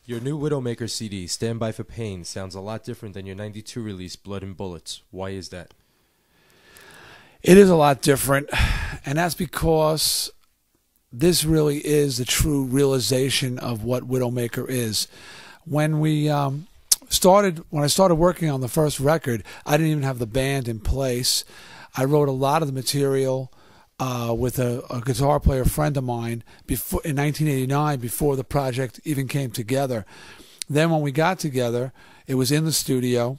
Your new Widowmaker CD, Stand By for Pain, sounds a lot different than your '92 release, Blood and Bullets. Why is that? It is a lot different, and that's because this really is the true realization of what Widowmaker is. When I started working on the first record, I didn't even have the band in place. I wrote a lot of the material with a guitar player friend of mine in 1989, before the project even came together. Then when we got together, it was in the studio,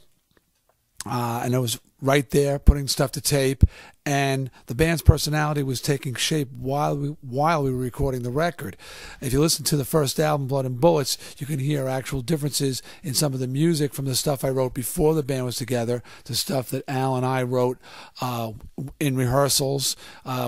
and it was right there putting stuff to tape, and the band's personality was taking shape while we were recording the record. If you listen to the first album, Blood and Bullets, you can hear actual differences in some of the music from the stuff I wrote before the band was together to stuff that Al and I wrote in rehearsals.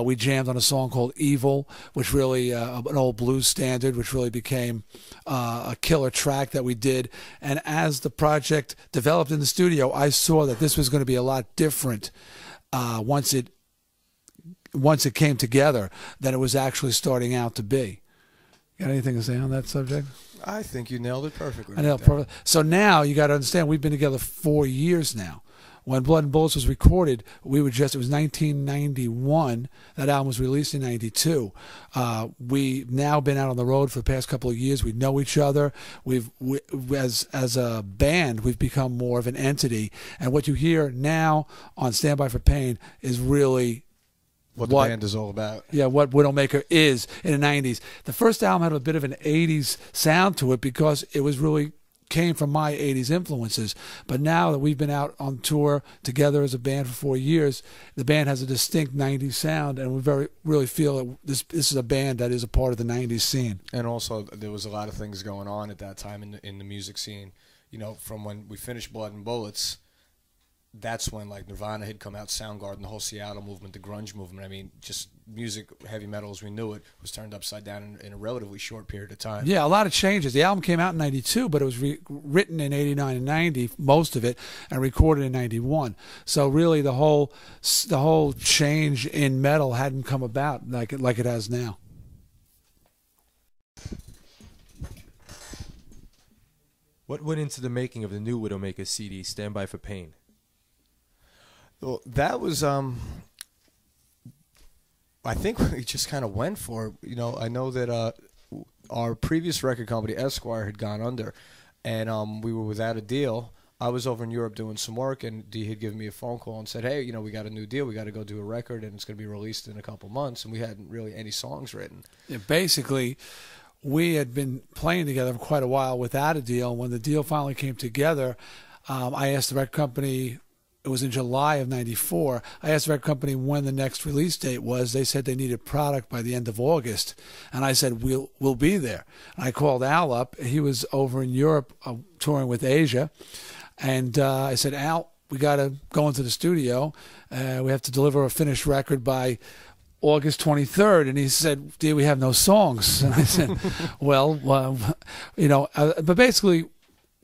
We jammed on a song called Evil, which really, an old blues standard, which really became a killer track that we did. And as the project developed in the studio, I saw that this was going to be a lot different once it came together than it was actually starting out to be. Got anything to say on that subject? I think you nailed it perfectly. I nailed it perfectly. So now you got to understand, we've been together 4 years now. When Blood and Bullets was recorded, it was 1991. That album was released in 92. We've now been out on the road for the past couple of years. We know each other. As a band, we've become more of an entity. And what you hear now on Stand By for Pain is really what the band is all about. Yeah, what Widowmaker is in the 90s. The first album had a bit of an 80s sound to it because it was really came from my 80s influences. But now that we've been out on tour together as a band for 4 years, the band has a distinct 90s sound, and we really feel that this is a band that is a part of the 90s scene. And also, there was a lot of things going on at that time in the music scene. You know, from when we finished Blood and Bullets, that's when like Nirvana had come out, Soundgarden, the whole Seattle movement, the grunge movement. I mean, just music, heavy metal as we knew it, was turned upside down in a relatively short period of time. Yeah, a lot of changes. The album came out in 92, but it was written in 89 and 90, most of it, and recorded in 91. So really the whole change in metal hadn't come about like it has now. What went into the making of the new Widowmaker CD, Stand By for Pain? Well, that was, I think we just kind of went for it. You know, I know that our previous record company, Esquire, had gone under, and we were without a deal. I was over in Europe doing some work, and Dee had given me a phone call and said, hey, you know, we got a new deal. We got to go do a record, and it's going to be released in a couple months, and we hadn't really any songs written. Yeah, basically, we had been playing together for quite a while without a deal. When the deal finally came together, I asked the record company, it was in July of 94. I asked the record company when the next release date was. They said they needed product by the end of August. And I said, we'll be there. And I called Al up. He was over in Europe touring with Asia. And I said, Al, we got to go into the studio. We have to deliver a finished record by August 23rd. And he said, Dee, we have no songs. And I said, well, you know, but basically,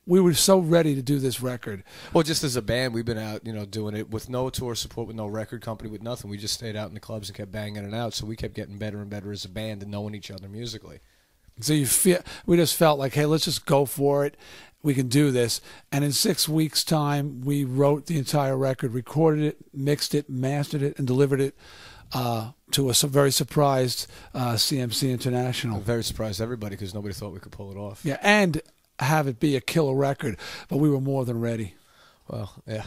we were so ready to do this record. Well, just as a band, we've been out, you know, doing it with no tour support, with no record company, with nothing. We just stayed out in the clubs and kept banging it out. So we kept getting better and better as a band and knowing each other musically. So we just felt like, hey, let's just go for it. We can do this. And in 6 weeks' time, we wrote the entire record, recorded it, mixed it, mastered it, and delivered it to a very surprised CMC International. I'm very surprised everybody because nobody thought we could pull it off. Yeah, and have it be a killer record, but we were more than ready. Well, yeah.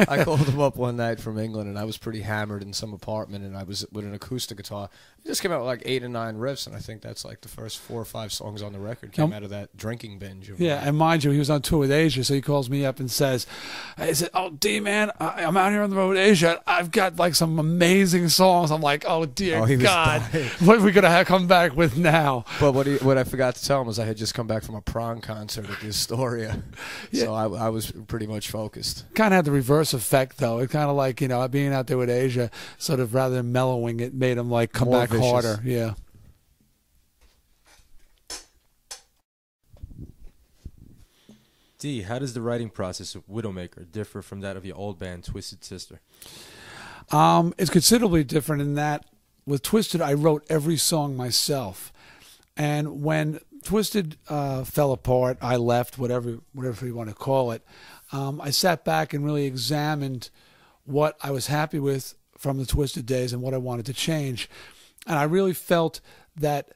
I called him up one night from England, and I was pretty hammered in some apartment, and I was with an acoustic guitar. It just came out with like 8 or 9 riffs, and I think that's like the first 4 or 5 songs on the record came out of that drinking binge. Yeah, and mind you, he was on tour with Asia, so he calls me up and says, I said, oh, D, man, I'm out here on the road with Asia. I've got like some amazing songs. I'm like, oh, dear God, what are we going to come back with now? But what I forgot to tell him was I had just come back from a prong concert at the Astoria, so I was pretty much focused. Kind of had the reverse effect, though. It kind of like, you know, being out there with Asia, sort of rather than mellowing, it made him like come back harder. Yeah. Dee, how does the writing process of Widowmaker differ from that of your old band, Twisted Sister? It's considerably different in that with Twisted, I wrote every song myself. And when Twisted fell apart, I left, whatever you want to call it, I sat back and really examined what I was happy with from the Twisted days and what I wanted to change. And I really felt that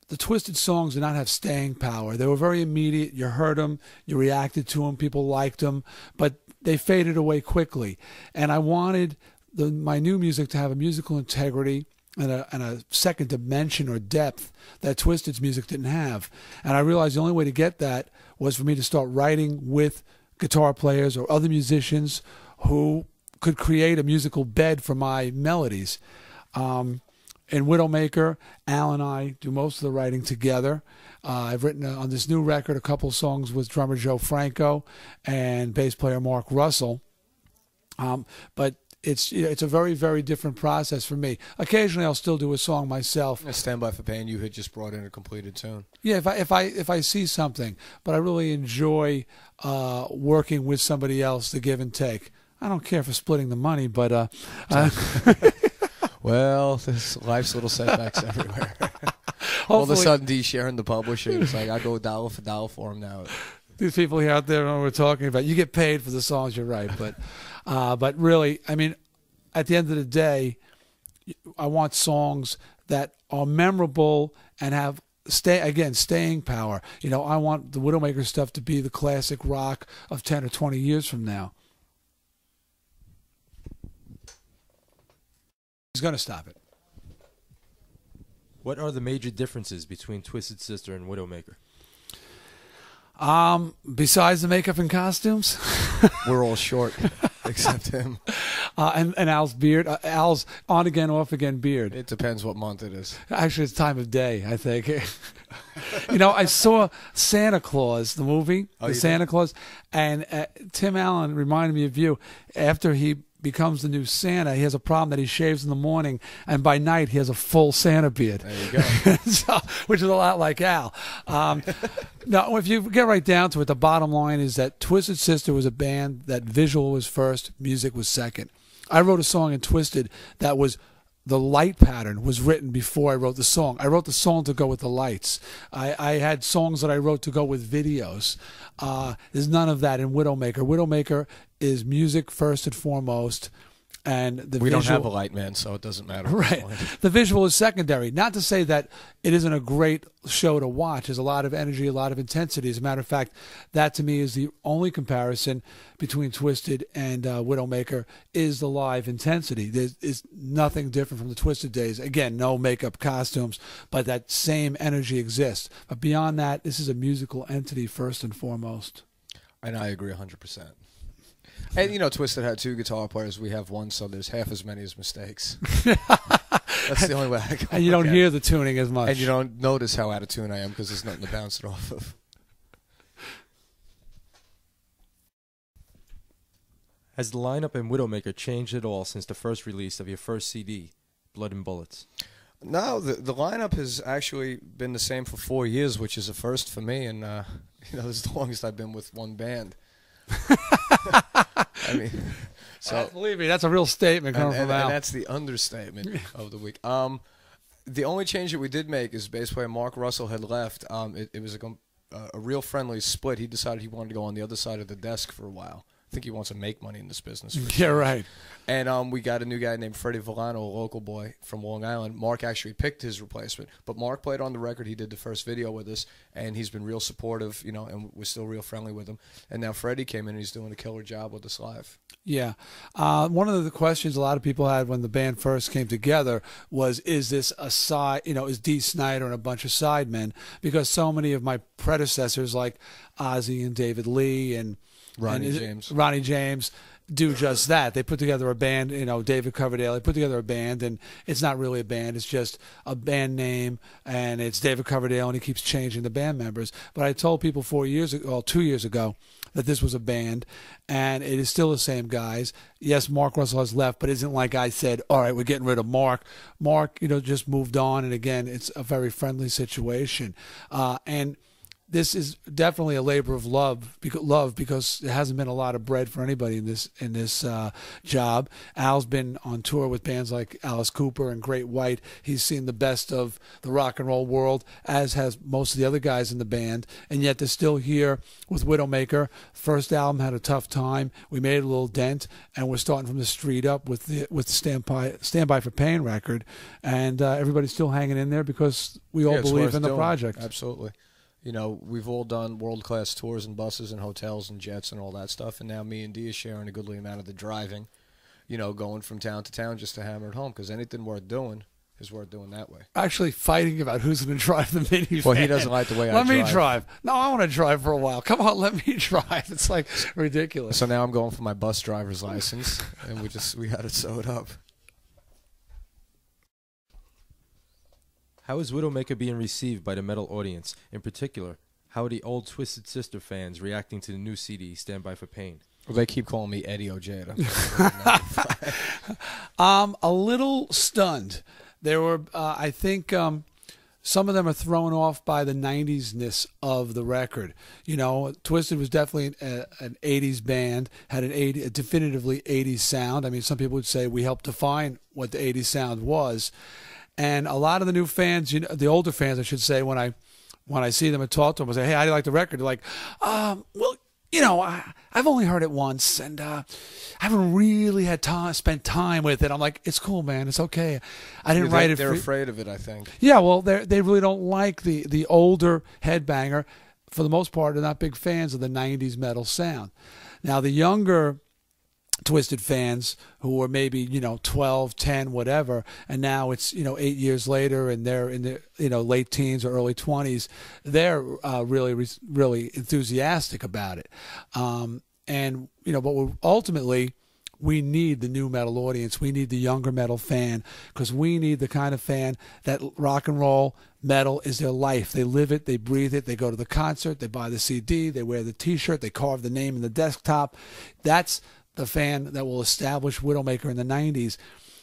the Twisted songs did not have staying power. They were very immediate. You heard them, you reacted to them, people liked them, but they faded away quickly. And I wanted my new music to have a musical integrity and a second dimension or depth that Twisted's music didn't have. And I realized the only way to get that was for me to start writing with guitar players or other musicians who could create a musical bed for my melodies. In Widowmaker, Al and I do most of the writing together. I've written on this new record a couple songs with drummer Joe Franco and bass player Mark Russell. But it's a very, very different process for me. Occasionally, I'll still do a song myself. Stand By for Pain, you had just brought in a completed tune. Yeah, if I see something, but I really enjoy working with somebody else, the give and take. I don't care for splitting the money, but well, there's life's little setbacks everywhere. All of a sudden, Dee sharing the publishing. It's like I go dollar for dollar for him now. These people here out there know what we're talking about. You get paid for the songs you write, but really, I mean, at the end of the day, I want songs that are memorable and have staying power. You know, I want the Widowmaker stuff to be the classic rock of 10 or 20 years from now. He's going to stop it. What are the major differences between Twisted Sister and Widowmaker? Besides the makeup and costumes, we're all short except him. And Al's beard. Al's on again, off again beard. It depends what month it is. Actually, it's time of day, I think. You know, I saw Santa Claus, the movie, Santa Claus, and Tim Allen reminded me of you. After he becomes the new Santa, he has a problem that he shaves in the morning, and by night he has a full Santa beard. There you go. So, which is a lot like Al. Now, if you get right down to it, the bottom line is that Twisted Sister was a band that visual was first, music was second. I wrote a song in Twisted that was the light pattern was written before I wrote the song. I wrote the song to go with the lights. I had songs that I wrote to go with videos. There's none of that in Widowmaker. Widowmaker is music first and foremost. And we don't have a light man, so it doesn't matter. Right. The visual is secondary. Not to say that it isn't a great show to watch. There's a lot of energy, a lot of intensity. As a matter of fact, that to me is the only comparison between Twisted and Widowmaker is the live intensity. There's nothing different from the Twisted days. Again, no makeup, costumes, but that same energy exists. But beyond that, this is a musical entity first and foremost. And I agree 100%. And, you know, Twisted had 2 guitar players. We have 1, so there's half as many as mistakes. That's the only way I can. And you don't hear the tuning as much. And you don't notice how out of tune I am because there's nothing to bounce it off of. Has the lineup in Widowmaker changed at all since the first release of your first CD, Blood and Bullets? No, the lineup has actually been the same for 4 years, which is a first for me. And, you know, this is the longest I've been with one band. I mean, so believe me, that's a real statement coming from Al. And that's the understatement of the week. The only change that we did make is bass player Mark Russell had left. It was a real friendly split. He decided he wanted to go on the other side of the desk for a while. I think he wants to make money in this business. Yeah, right. And we got a new guy named Freddie Villano, a local boy from Long Island. Mark actually picked his replacement, but Mark played on the record. He did the first video with us, and he's been real supportive, you know, and we're still real friendly with him. And now Freddie came in, and he's doing a killer job with us live. Yeah. One of the questions a lot of people had when the band first came together was, is this a side, you know, is Dee Snider and a bunch of sidemen? Because so many of my predecessors like Ozzy and David Lee and Ronnie James do just that. They put together a band, you know, David Coverdale, they put together a band, and it's not really a band, it's just a band name, and it's David Coverdale, and he keeps changing the band members. But I told people 2 years ago that this was a band, and it is still the same guys. Yes, Mark Russell has left, but it isn't like I said, all right, we're getting rid of Mark. Mark, you know, just moved on, and again, it's a very friendly situation. And this is definitely a labor of love because there hasn't been a lot of bread for anybody in this job. Al's been on tour with bands like Alice Cooper and Great White. He's seen the best of the rock and roll world, as has most of the other guys in the band, and yet they're still here with Widowmaker. First album had a tough time. We made a little dent, and we're starting from the street up with the Stand By for Pain record, and everybody's still hanging in there because we all believe in the project. Absolutely. You know, we've all done world-class tours and buses and hotels and jets and all that stuff, and now me and Dee are sharing a goodly amount of the driving, you know, going from town to town just to hammer it home, because anything worth doing is worth doing that way. Actually fighting about who's going to drive the minivan. Well, he doesn't like the way I drive. Let me drive. No, I want to drive for a while. Come on, let me drive. It's like ridiculous. So now I'm going for my bus driver's license, and we had it sewed up. How is Widowmaker being received by the metal audience? In particular, how are the old Twisted Sister fans reacting to the new CD, Stand By for Pain? Well, they keep calling me Eddie Ojeda. A little stunned. There were, I think, some of them are thrown off by the 90s-ness of the record. You know, Twisted was definitely an 80s band, had a definitively 80s sound. I mean, some people would say we helped define what the 80s sound was. And a lot of the new fans, you know, the older fans, I should say, when I see them and talk to them, I say, "Hey, how do you like the record?" They're like, "Well, you know, I've only heard it once, and I haven't really had spent time with it." I'm like, "It's cool, man. It's okay. I didn't write it." They're afraid of it, I think. Yeah, well, they really don't like the older headbanger. For the most part, they're not big fans of the '90s metal sound. Now, the younger Twisted fans who were maybe, you know, 12, 10, whatever, and now it's, you know, 8 years later and they're in their, you know, late teens or early 20s, they're really enthusiastic about it. And, you know, but ultimately we need the new metal audience. We need the younger metal fan, because we need the kind of fan that rock and roll metal is their life. They live it, they breathe it, they go to the concert, they buy the CD, they wear the T-shirt, they carve the name in the desktop. That's the fan that will establish Widowmaker in the 90s.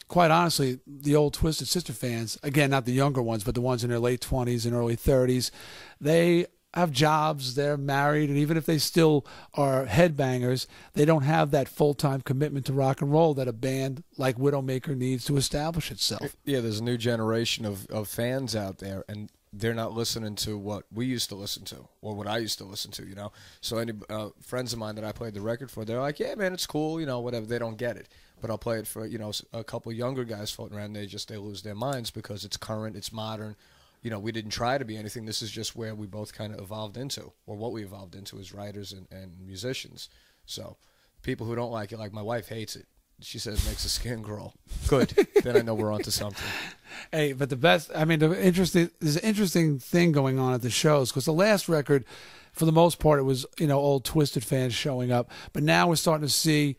Quite honestly, the old Twisted Sister fans, again, not the younger ones, but the ones in their late 20s and early 30s, they have jobs, they're married, and even if they still are headbangers, they don't have that full-time commitment to rock and roll that a band like Widowmaker needs to establish itself. Yeah, there's a new generation of fans out there, and they're not listening to what we used to listen to or what I used to listen to, you know. So any friends of mine that I played the record for, they're like, "Yeah, man, it's cool," you know, whatever. They don't get it. But I'll play it for, you know, a couple younger guys floating around. They lose their minds because it's current, it's modern. You know, we didn't try to be anything. This is just where we both kind of evolved into, or what we evolved into as writers and musicians. So people who don't like it, like my wife hates it. She says it makes the skin crawl. Good. Then I know we're onto something. Hey, but the best, I mean, there's an interesting thing going on at the shows, because the last record, for the most part, it was, you know, old Twisted fans showing up. But now we're starting to see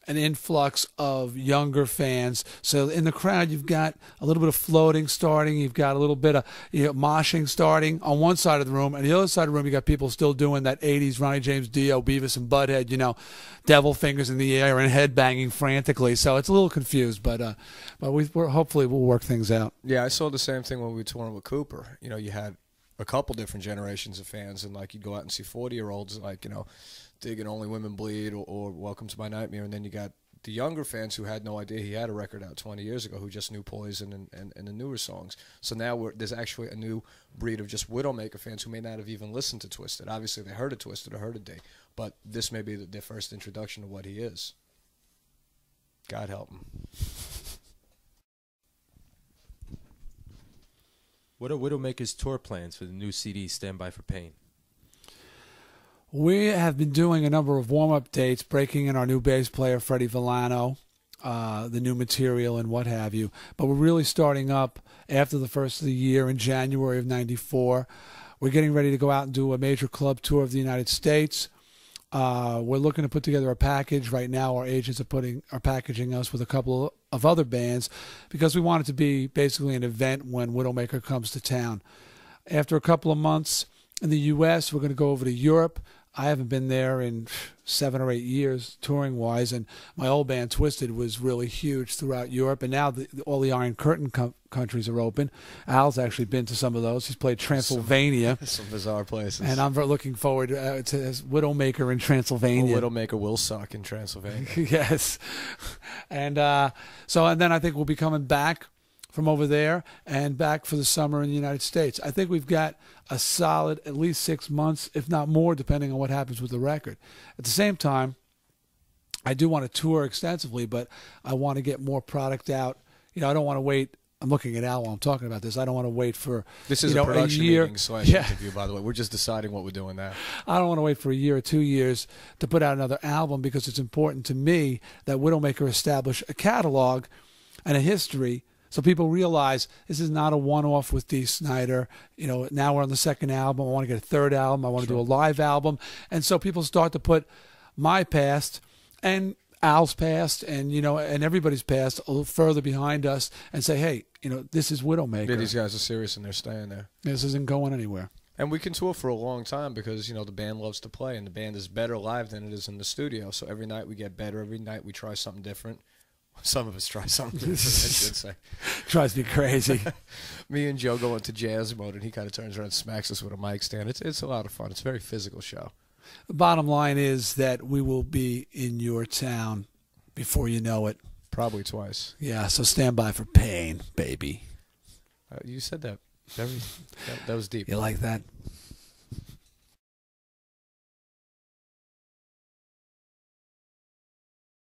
an influx of younger fans. So in the crowd, you've got a little bit of floating starting. You've got a little bit of, you know, moshing starting on one side of the room. And the other side of the room, you got people still doing that 80s Ronnie James Dio, Beavis and Butthead, you know, devil fingers in the air and head banging frantically. So it's a little confused, but we're hopefully we'll work things out. Yeah, I saw the same thing when we were touring with Cooper. You know, you had a couple different generations of fans, and like you'd go out and see 40-year-olds, like, you know, digging Only Women Bleed or Welcome to My Nightmare, and then you got the younger fans who had no idea he had a record out 20 years ago, who just knew Poison and the newer songs. So now there's actually a new breed of just Widowmaker fans who may not have even listened to Twisted. Obviously, they heard of Twisted or heard of Dee, but this may be their first introduction to what he is. God help him. What are Widowmaker's tour plans for the new CD, Stand By for Pain? We have been doing a number of warm-up dates, breaking in our new bass player, Freddie Villano, the new material and what have you. But we're really starting up after the first of the year in January of '94. We're getting ready to go out and do a major club tour of the United States. We're looking to put together a package. Right now, our agents are packaging us with a couple of other bands, because we want it to be basically an event when Widowmaker comes to town. After a couple of months in the U.S., we're going to go over to Europe. I haven't been there in 7 or 8 years, touring-wise, and my old band, Twisted, was really huge throughout Europe. And now all the Iron Curtain countries are open. Al's actually been to some of those. He's played Transylvania. Some bizarre places. And I'm looking forward to his Widowmaker in Transylvania. Well, Widowmaker will suck in Transylvania. Yes. And then I think we'll be coming back from over there and back for the summer in the United States. I think we've got a solid at least 6 months, if not more, depending on what happens with the record. At the same time, I do want to tour extensively, but I want to get more product out. You know, I don't want to wait. I'm looking at Al while I'm talking about this. I don't want to wait for this is a production meeting / interview, by the way. We're just deciding what we're doing now. I don't want to wait for a year or 2 years to put out another album, because it's important to me that Widowmaker establish a catalog and a history, so people realize this is not a one-off with Dee Snider. You know, now we're on the second album. I want to get a third album. I want to do a live album, and so people start to put my past and Al's past and, you know, and everybody's past a little further behind us and say, hey, you know, this is Widowmaker. Yeah, these guys are serious and they're staying there. This isn't going anywhere. And we can tour for a long time because, you know, the band loves to play, and the band is better live than it is in the studio. So every night we get better. Every night we try something different. Some of us try something different, I should say. Drives me crazy. Me and Joe go into jazz mode, and he kind of turns around and smacks us with a mic stand. It's a lot of fun. It's a very physical show. The bottom line is that we will be in your town before you know it. Probably twice. Yeah, so stand by for pain, baby. You said that. That was deep. You like that?